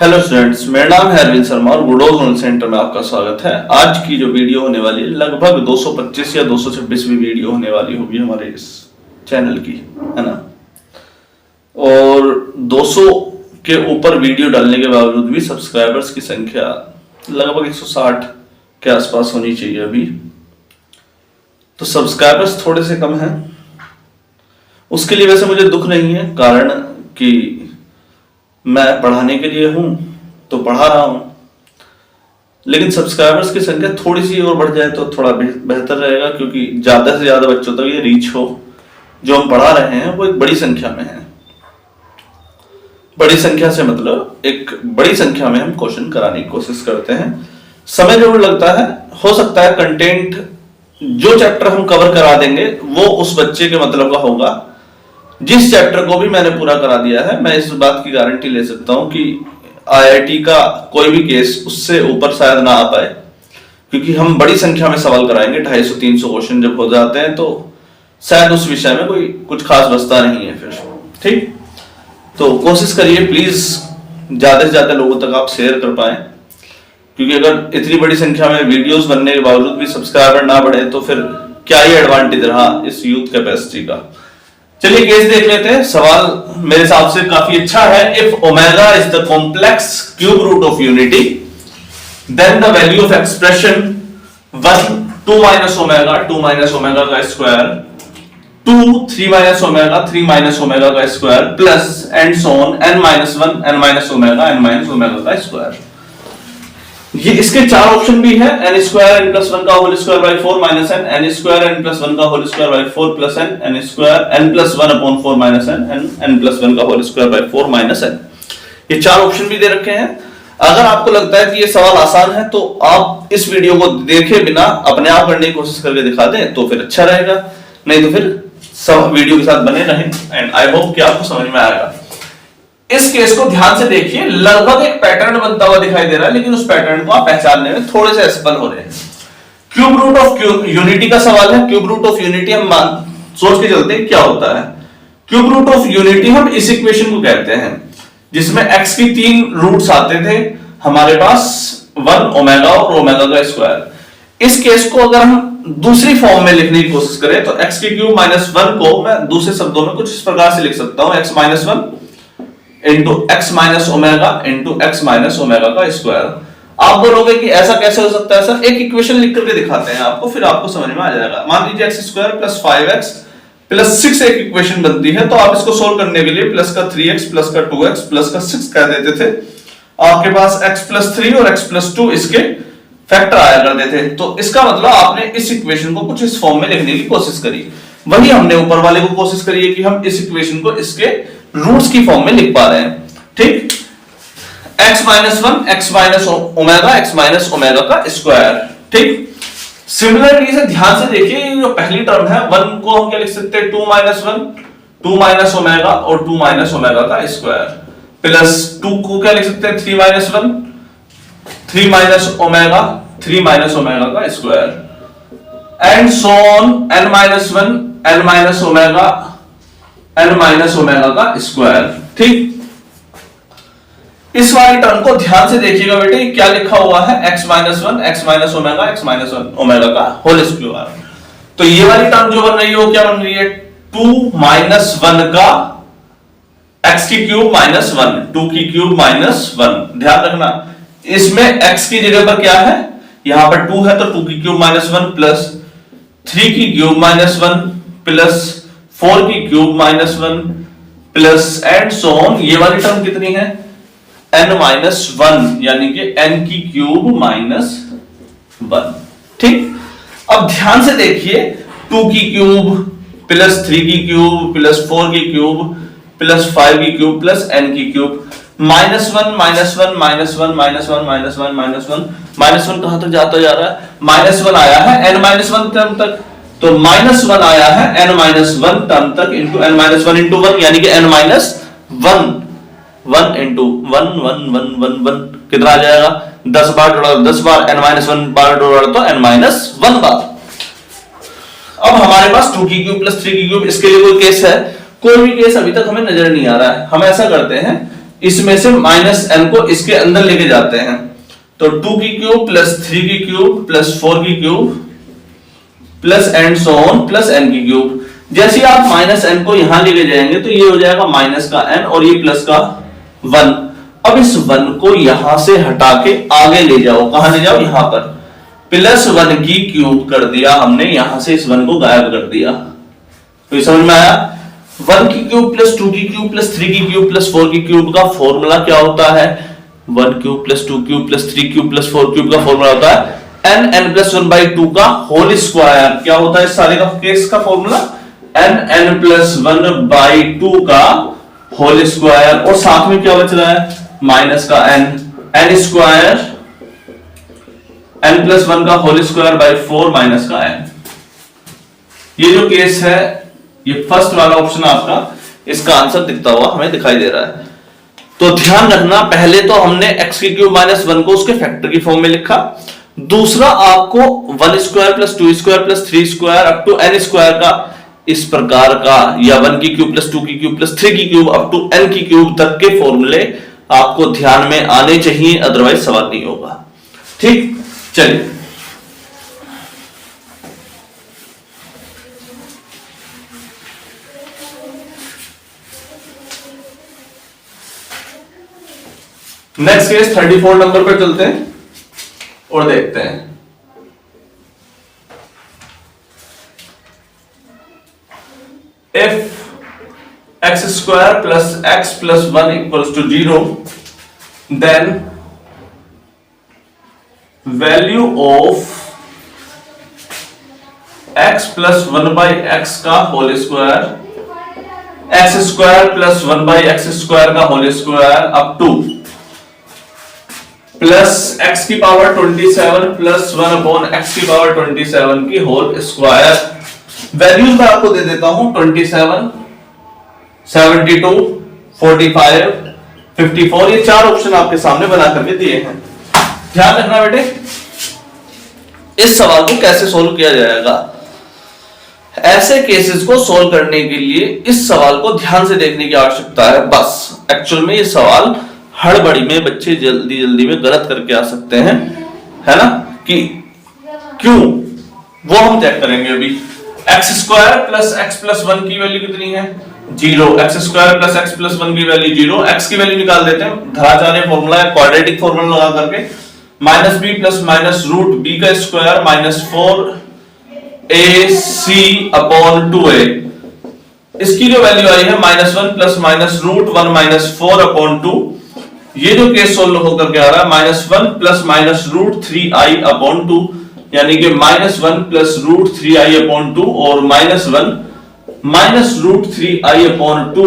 Hello students, मेरा नाम है अरविंद शर्मा और गुडोज ऑनलाइन सेंटर में आपका स्वागत है। आज की जो वीडियो होने वाली है लगभग 225 या 226वीं वीडियो होने वाली होगी हमारे इस चैनल की, है ना। और 200 के ऊपर वीडियो डालने के बावजूद भी सब्सक्राइबर्स की संख्या लगभग 160 के आसपास होनी चाहिए अभी। तो सब्सक्राइबर्स थोड़े से कम हैं, उसके लिए वैसे मुझे दुख नहीं है, कारण कि मैं पढ़ाने के लिए हूं तो पढ़ा रहा हूं, लेकिन सब्सक्राइबर्स की संख्या थोड़ी सी और बढ़ जाए तो थोड़ा बेहतर रहेगा, क्योंकि ज्यादा से ज्यादा बच्चों तक ये रीच हो। जो हम पढ़ा रहे हैं वो एक बड़ी संख्या में है। बड़ी संख्या से मतलब एक बड़ी संख्या में हम क्वेश्चन कराने की कोशिश करते हैं। समय जरूर लगता है, हो सकता है कंटेंट जो चैप्टर हम कवर करा देंगे वो उस बच्चे के मतलब का होगा जिस चैप्टर को भी मैंने पूरा करा दिया है। मैं इस बात की गारंटी ले सकता हूं कि आईआईटी का कोई भी केस उससे ऊपर शायद ना आ पाए, क्योंकि हम बड़ी संख्या में सवाल कराएंगे। 250-300 क्वेश्चन जब हो जाते हैं तो शायद उस विषय में कोई कुछ खास बचता नहीं है फिर। ठीक, तो कोशिश करिए प्लीज ज्यादा से ज्यादा लोगों तक आप शेयर कर पाए, क्योंकि अगर इतनी बड़ी संख्या में वीडियोस बनने के बावजूद भी सब्सक्राइबर ना बढ़े तो फिर क्या ही एडवांटेज रहा इस यूथ कैपेसिटी का। चलिए केस देख लेते हैं। सवाल मेरे हिसाब से काफी अच्छा है। If omega is the complex cube root of unity, then the value of expression 1 2 minus omega 2 minus omega का square 2 3 minus omega 3 minus omega का square plus and so on n minus 1 n minus omega का square. ये इसके चार option भी है। n square n plus 1 का whole square by 4 minus n square n plus 1 का whole square by 4 plus n square n plus 1 upon 4 minus n plus 1 का whole square by 4 minus n। ये चार ऑप्शन भी दे रखे हैं। अगर आपको लगता है कि ये सवाल आसान है तो आप इस वीडियो को देखे बिना अपने आप करने की कोशिश करके दिखा दें तो फिर अच्छा रहेगा, नहीं तो फिर सब वीडियो के साथ बने रहें एंड आई होप कि आपको समझ में आएगा। इस केस को ध्यान से देखिए, लगभग एक पैटर्न बनता हुआ दिखाई दे रहा है, लेकिन उस पैटर्न को आप पहचानने में थोड़े से असफल हो रहे हैं। क्यूब रूट ऑफ यूनिटी का सवाल है। क्यूब रूट ऑफ यूनिटी हम सोच के चलते हैं क्या होता है। क्यूब रूट ऑफ यूनिटी हम इस इक्वेशन को कहते हैं जिसमें x की 3 रूट्स आते थे हमारे पास, 1 ओमेगा और ओमेगा का स्क्वायर। इस केस को अगर हम दूसरी फॉर्म में लिखने की कोशिश करें तो x की क्यूब माइनस 1 को मैं दूसरे शब्दों में कुछ इस प्रकार से लिख सकता हूं, x minus 1 into x minus omega into x minus omega का स्क्वायर। आप बोलोगे कि ऐसा कैसे हो सकता है सर? एक इक्वेशन लिख करके दिखाते हैं आपको, फिर आपको समझ में आ जाएगा। मान लीजिए x square plus 5x plus 6 एक इक्वेशन बनती है, तो आप इसको सोल्व करने के लिए प्लस का 3x प्लस का 2x प्लस का 6 कह देते थे। आपके पास x प्लस 3 और x प्लस 2 इसके फैक्टर आया करते थे। तो इसका मतलब आपने इस इक्वेशन को कुछ इस फॉर्म में लिखने की कोशिश करी। वही हमने ऊपर वाले को कोशिश करी है कि हम इस इक्वेशन को इसके रूट्स की फॉर्म में लिख पा रहे हैं। ठीक, x minus 1 x minus omega का स्क्वायर। ठीक, सिमिलरली से ध्यान से देखिए, जो पहली टर्म है 1 को हम क्या लिख सकते हैं, 2 माइनस 1 2 माइनस ओमेगा और 2 माइनस ओमेगा का स्क्वायर, प्लस 2 को क्या लिख सकते हैं, 3 minus 1 3 minus omega 3 minus omega का square and so on n minus 1 n minus omega n minus omega का स्क्वायर। ठीक, इस वाली टर्म को ध्यान से देखिएगा बेटे, क्या लिखा हुआ है, x minus 1 x minus omega का होल स्क्वायर। तो ये वाली टर्म जो बन रही है वो क्या बन रही है, 2 माइनस 1 का x की क्यूब माइनस 1 2 की क्यूब माइनस 1। ध्यान रखना इसमें x की जगह पर क्या है, यहां पर 2 है तो 2 की क्यूब माइनस 1 प्लस 3 की क्यूब माइनस 1 प्लस 4 की cube minus 1 plus and so on. ये वाली टर्म कितनी है, n माइनस 1, यानी कि n की क्यूब माइनस 1। ठीक, अब ध्यान से देखिए, 2 की क्यूब प्लस 3 की क्यूब प्लस 4 की क्यूब प्लस 5 की क्यूब प्लस n की cube, minus 1 minus 1 minus 1 minus 1 minus 1 minus 1 minus 1 कहां तक जाता जा रहा है, माइनस 1 आया है n माइनस 1 टर्म तक, तो माइनस 1 आया है n माइनस 1 टर्म तक इंटू n माइनस 1 इंटू 1, यानी कि n माइनस 1 इंटू 1 1 1 1 1 कितना आ जाएगा, 10 बार जोड़ा 10 बार, n माइनस 1 बार जोड़ा तो n माइनस 1 बार। अब हमारे पास 2 की क्यूब प्लस 3 की क्यूब, इसके लिए कोई केस है, कोई भी केस अभी तक हमें नजर नहीं आ रहा है। हम ऐसा करते हैं इसमें से माइनस n को इसके अंदर लेके जाते हैं, तो 2 की क्यूब प्लस 3 की क्यूब प्लस 4 की cube plus and so on plus n की क्यूब। जैसे आप माइनस n को यहां लेके जाएंगे तो ये हो जाएगा माइनस का n और ये प्लस का 1। अब इस 1 को यहां से हटा के आगे ले जाओ, कहां ले जाओ, यहां पर प्लस 1 की क्यूब कर दिया हमने, यहां से इस 1 को गायब कर दिया। तो ये समझ में आया? 1 की क्यूब प्लस 2 की क्यूब प्लस 3 की क्यूब प्लस 4 की क्यूब का फॉर्मूला क्या होता है? 1 cube plus 2 cube plus 3 cube plus 4 cube का फॉर्मूला होता है n प्लस 1/2 का होल स्क्वायर। क्या होता है इस सारे का केस का फॉर्मूला? n प्लस 1/2 का होल स्क्वायर, और साथ में क्या बच रहा है? माइनस का n स्क्वायर n प्लस 1 का होल स्क्वायर बाई 4 माइनस का n। ये जो केस है, ये फर्स्ट वाला ऑप्शन आपका, इसका आंसर दिखता हुआ हमें दिखाई दे रहा है। तो ध्यान रखना, पहले तो हमने x की क्यूब माइनस 1 को उसके फैक्टर की फॉर्म में लिखा, दूसरा आपको 1 square plus 2 square plus 3 square up to n square का इस प्रकार का, या 1 की क्यूब प्लस 2 की क्यूब प्लस 3 की क्यूब अप टू n की क्यूब तक के फॉर्मूले आपको ध्यान में आने चाहिए, अदरवाइज सवाल नहीं होगा। ठीक, चलिए नेक्स्ट केस 34 नंबर पर चलते हैं और देखते हैं। If x square plus x plus 1 equals to 0, then value of x plus 1/x का whole square, x square plus 1/x square का whole square up to plus x की पावर 27 प्लस 1 अपॉन x की power 27 की whole square. Values मैं आपको दे देता हूं, 27, 72, 45, 54, ये चार ऑप्शन आपके सामने बना करके दिए हैं। ध्यान रखना बेटे, इस सवाल को कैसे सोल्व किया जाएगा। ऐसे केसेस को सोल्व करने के लिए इस सवाल को ध्यान से देखने की आवश्यकता है बस। एक्चुअल में ये सवाल हड़बड़ी में बच्चे जल्दी में गलत करके आ सकते हैं, है ना, कि क्यों, वो हम चेक करेंगे अभी। X square plus x plus 1 की वैल्यू कितनी है? 0। X square plus x plus 1 की वैल्यू 0। एक्स की वैल्यू निकाल देते हैं, धराचार्य फॉर्मूला है, क्वाड्रेटिक फॉर्मूला लगा करके, minus B plus minus root B का square minus 4ac upon 2a। इसकी जो वैल्यू आई है -1 plus minus root 1 minus 4 upon 2। ये जो केस सोल्व होकर के आ रहा है -1 plus minus root 3i upon 2, यानी कि -1 प्लस रूट 3i अपॉन 2 और -1 माइनस रूट 3i अपॉन 2,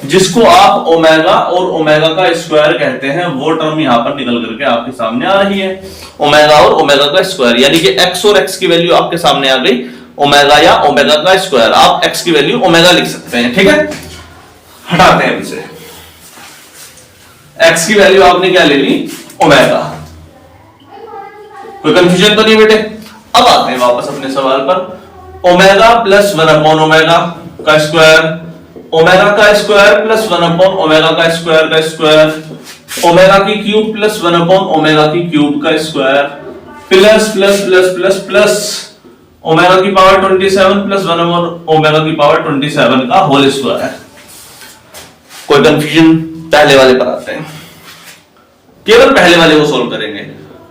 जिसको आप ओमेगा और ओमेगा का स्क्वायर कहते हैं, वो टर्म यहां पर निकल करके आपके सामने आ रही है, ओमेगा और ओमेगा का स्क्वायर, यानी कि x और x की वैल्यू आपके सामने आ गई, ओमेगा या ओमेगा का स्क्वायर। आप x की वैल्यू ओमेगा लिख सकते हैं, ठीक है। हटाते हैं इसे, x की वैल्यू आपने क्या ले ली? ओमेगा। कोई कंफ्यूजन तो नहीं बेटे? अब आते हैं वापस अपने सवाल पर। ओमेगा प्लस 1 अपॉन ओमेगा का स्क्वायर, ओमेगा का स्क्वायर प्लस 1 अपॉन ओमेगा का स्क्वायर, ओमेगा की क्यूब प्लस 1 अपॉन ओमेगा की क्यूब का square, plus plus plus plus plus omega की पावर 27 प्लस 1 अपॉन ओमेगा की पावर 27 का होल स्क्वायर। कोई कंफ्यूजन? पहले वाले पर आते हैं, केवल पहले वाले को सोल्व करेंगे।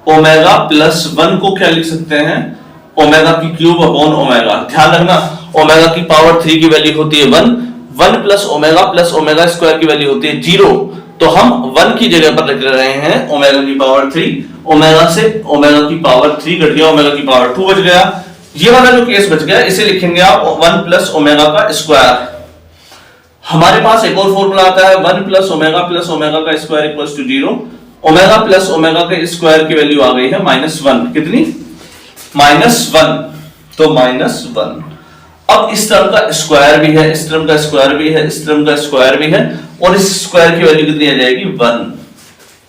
ओमेगा प्लस 1 को क्या लिख सकते हैं? ओमेगा की क्यूब अपॉन ओमेगा। ध्यान रखना, ओमेगा की पावर 3 की वैल्यू होती है 1 प्लस ओमेगा स्क्वायर की वैल्यू होती है 0, तो हम 1 की जगह पर लिख रहे हैं ओमेगा की पावर 3। ओमेगा से ओमेगा की पावर 3 घट गया, ओमेगा की पावर 2 बच गया। ये वाला जो केस बच गया, इसे लिखेंगे आप 1 प्लस ओमेगा का स्क्वायर। हमारे पास एक और फॉर्मूला आता है 1 प्लस ओमेगा का square equals to 0। Omega plus omega के स्क्वायर की वैल्यू आ गई है -1। कितनी? -1, तो -1। अब इस टर्म का स्क्वायर भी है, इस टर्म का स्क्वायर भी है, इस टर्म का स्क्वायर भी है, और इस स्क्वायर की वैल्यू कितनी आ जाएगी? 1।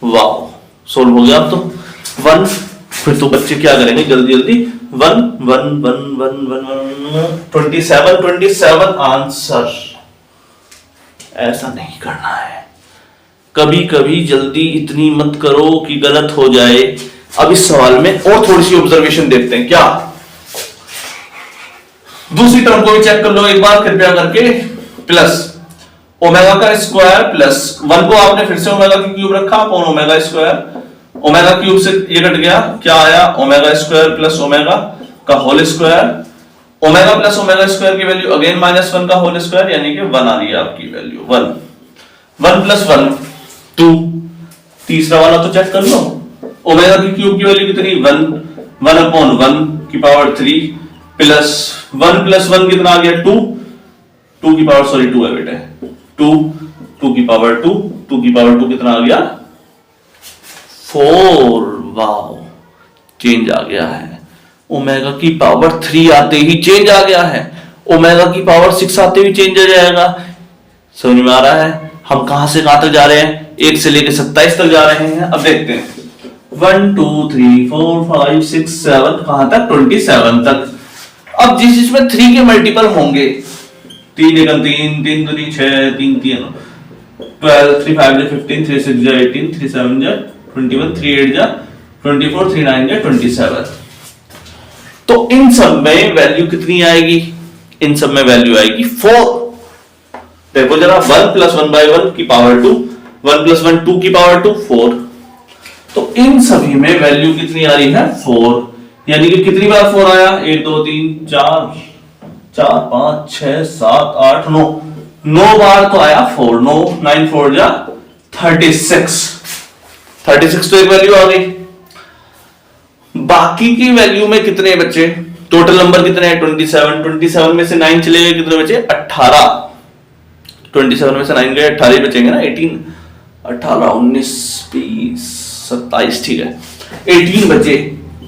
वाह, सोल्व हो गया अब तो 1। फिर तो बच्चे क्या करेंगे जल्दी 1 1 1 1 1 27 आंसर। ऐसा नहीं करना है, कभी कभी जल्दी इतनी मत करो कि गलत हो जाए। अब इस सवाल में और थोड़ी सी ऑब्जर्वेशन देखते हैं। क्या दूसरी टर्म को भी चेक कर लो एक बार कृपया करके। प्लस ओमेगा का स्क्वायर प्लस 1 को आपने फिर से ओमेगा की क्यूब रखा upon omega square, omega cube से ये कट गया, क्या आया ओमेगा स्क्वायर प्लस ओमेगा का whole square, omega plus omega square की वैल्यू अगेन -1 का होल स्क्वायर, यानी कि 1 आ रही है आपकी वैल्यू 1, 1 प्लस 1 2। तीसरा वाला तो चेक कर लो, ओमेगा की क्यूब की वैल्यू कितनी 1, 1 अपॉन 1 की पावर 3 प्लस 1 प्लस 1 कितना आ गया 2, 2 की पावर सॉरी 2 है बेटे 2, 2 की पावर 2, 2 की पावर 2 कितना आ गया 4। वाओ चेंज आ गया है। ओमेगा की पावर 3 आते ही चेंज आ गया है, ओमेगा की पावर 6 आते ही चेंज आ जाएगा। समझ में आ रहा है हम कहां से कहां तक जा रहे हैं, 1 से लेकर 27 तक जा रहे हैं। अब देखते हैं 1 2 3 4 5 6 7 कहां तक 27 तक। अब जिस जिसमें 3 के मल्टीपल होंगे 3 एकम 3 3 दूनी 6 3 3 12 3 5 15 3 6 18 3 7 21 3 8 24 3 9 27। तो इन सब में वैल्यू कितनी आएगी, इन सब में वैल्यू आएगी 4। देखो जरा 1 प्लस 1 बाई 1 की पावर 2, 1 प्लस 1 2 की पावर 2 4। तो इन सभी में वैल्यू कितनी आ रही है 4, यानी कि कितनी बार 4 आया 1 2 3 4 4 5 6 7 8 9 9 बार तो आया 4, 9 9 4 जा 36, 36 तो एक वैल्यू आ गई। बाकी की वैल्यू में कितने बचे, टोटल नंबर कितने हैं 27, 27 में से 9 चले गए कितने बचे 18, 27 में से 9 गए 18 बचेंगे ना 18 18 19 20 27 ठीक है 18 बचे।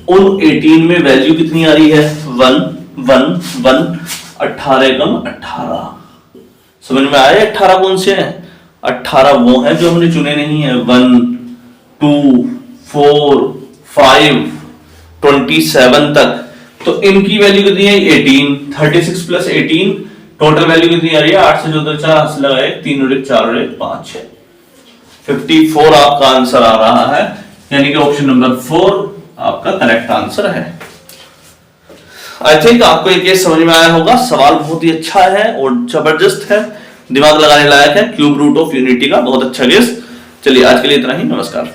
उन 18 में वैल्यू कितनी आ रही है 1 1 1 18 कम 18। समझ में आया 18 कौन से हैं, 18 वो हैं जो हमने चुने नहीं है 1 2 4 5 27 तक। तो इनकी वैल्यू कितनी है 18, 36 प्लस 18 टोटल वैल्यू कितनी आ रही है 8 से जो 4 लगाए 3 और 1 4 और 1 5 है 54 आपका आंसर आ रहा है, यानी कि ऑप्शन नंबर 4 आपका करेक्ट आंसर है। आई थिंक आपको ये केस समझ में आया होगा। सवाल बहुत ही अच्छा है और जबरदस्त है, दिमाग लगाने लायक है। क्यूब रूट ऑफ यूनिटी का बहुत अच्छा केस। चलिए आज के लिए इतना ही, नमस्कार।